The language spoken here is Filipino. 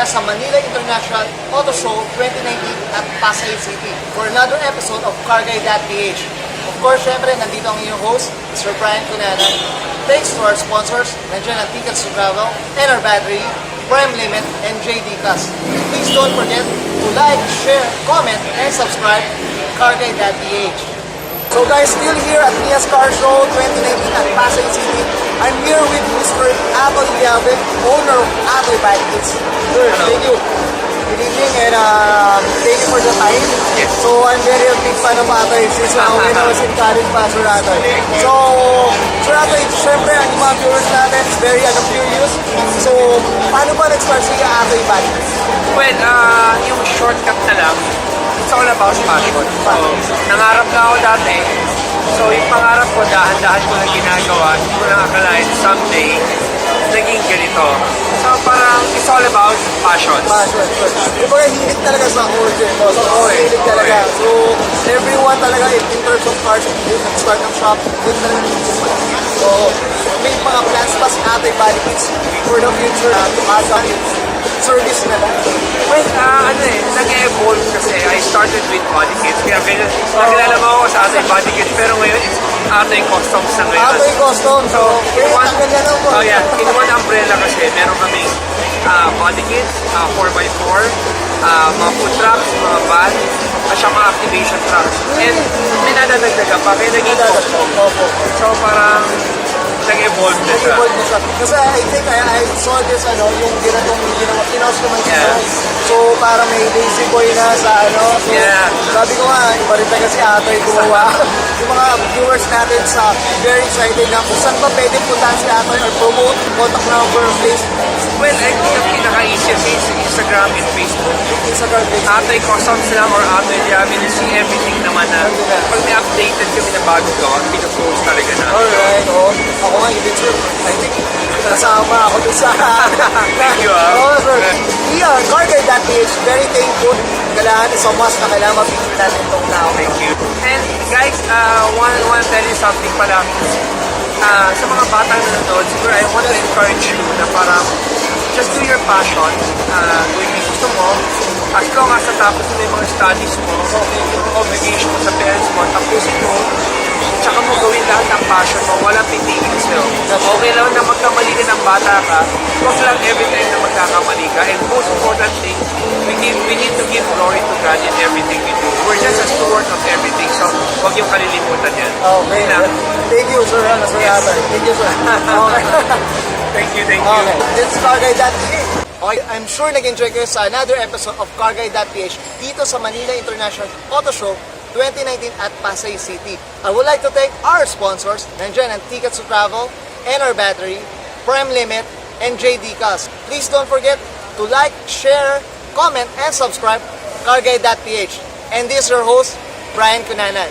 mula sa Manila International Auto Show 2019 at Pasay City for another episode of Carguy.Ph. Of course, syempre, nandito ang inyong host, Mr. Brian Cunanan. Thanks to our sponsors, nandiyan ang Tickets to Travel and our battery, Prime Limit, and JDECALS. Please don't forget to like, share, comment, and subscribe Carguy.Ph. So guys, still here at Mia's Car Show 2019 at Pasay City. I'm here with Mr. Atoy Llave, owner of Atoy Body Kits. Sir, thank you. Good evening and thank you for the time. Yes. So I'm very a big fan of Atoy since when I was in college pa, Sir Atoy. So, Sir Atoy, syempre ang mga viewers natin is very curious. So, paano ba nag-start si Atoy Body Kits? Well, yung shortcut na lang, it's all about passion. So, nangarap na ako dati. So, yung pangarap ko, dahan-dahan ko na ginagawa. Hindi ko na akalain someday, naging ganito. So, parang it's all about passion. Passion. Kumbaga, hilig talaga sa order. So, hilig talaga. So, everyone talaga, in terms of cars, yung nag-start ng shop, yun talaga hilig. So, may mga plans pa si Atoy Body Kits for the future to add on service na lang. Well, nag-evolve kasi I started with body kits. Kaya nakilala mo ako sa Atoy Body Kits, pero ngayon it's Atoy Customs na ngayon. Atoy Customs. So, in one umbrella kasi, meron kaming body kits, 4x4, mga food trucks, mga van, at saka mga activation trucks. And may nadadagdagan pa, kaya naging custom. So parang nag-evolve na siya. Kasi I think I saw this, yung kinos-customisation. So parang may lazy boy na sa So, sabi ko nga, iba rin talaga si Atoy gumawa. Yung mga viewers natin sa very excited na kung saan ba pwede puntahan si Atoy or promote, contact number, Facebook. Well, I think ang pinaka-easiest is Instagram and Facebook. Instagram, Facebook. Atoy Customs lang or Atoy Llave, you see everything naman na pag may updated kami na bago ko, pinapost talaga na. Alright, ako nga, even sir, I think kasama ako dun sa Thank you, sir. Yeah, Carguy.Ph, very thankful. Kailangan is a must na kailangan mapigil natin itong tao. Thank you. And guys, want to tell you something pala. Sa mga batang nanonood, siguro I want to encourage you na parang just do your passion, kung yung gusto mo, as long as natapos mo yung mga studies mo, yung obligation mo sa parents mo, tapusin mo, tsaka mo gawin lahat ng passion mo, walang pitigil sa'yo. Okay lang na magkamali ka ng bata ka, huwag lang every time na magkakamali ka, and most important thing, we need to give glory to God in everything we do. We're just a steward of everything, so huwag yung kalilimutan yan. Okay na. Thank you, sir. Yes. Thank you, sir. Thank you. Okay, this is Carguy.Ph. Okay, I'm sure nag-enjoy kayo sa another episode of Carguy.Ph dito sa Manila International Auto Show 2019 at Pasay City. I would like to thank our sponsors, nandiyan ang Tickets to Travel and our battery, Prime Limit, and JDECALS. Please don't forget to like, share, comment, and subscribe Carguy.Ph. And this is your host, Brian Cunanan.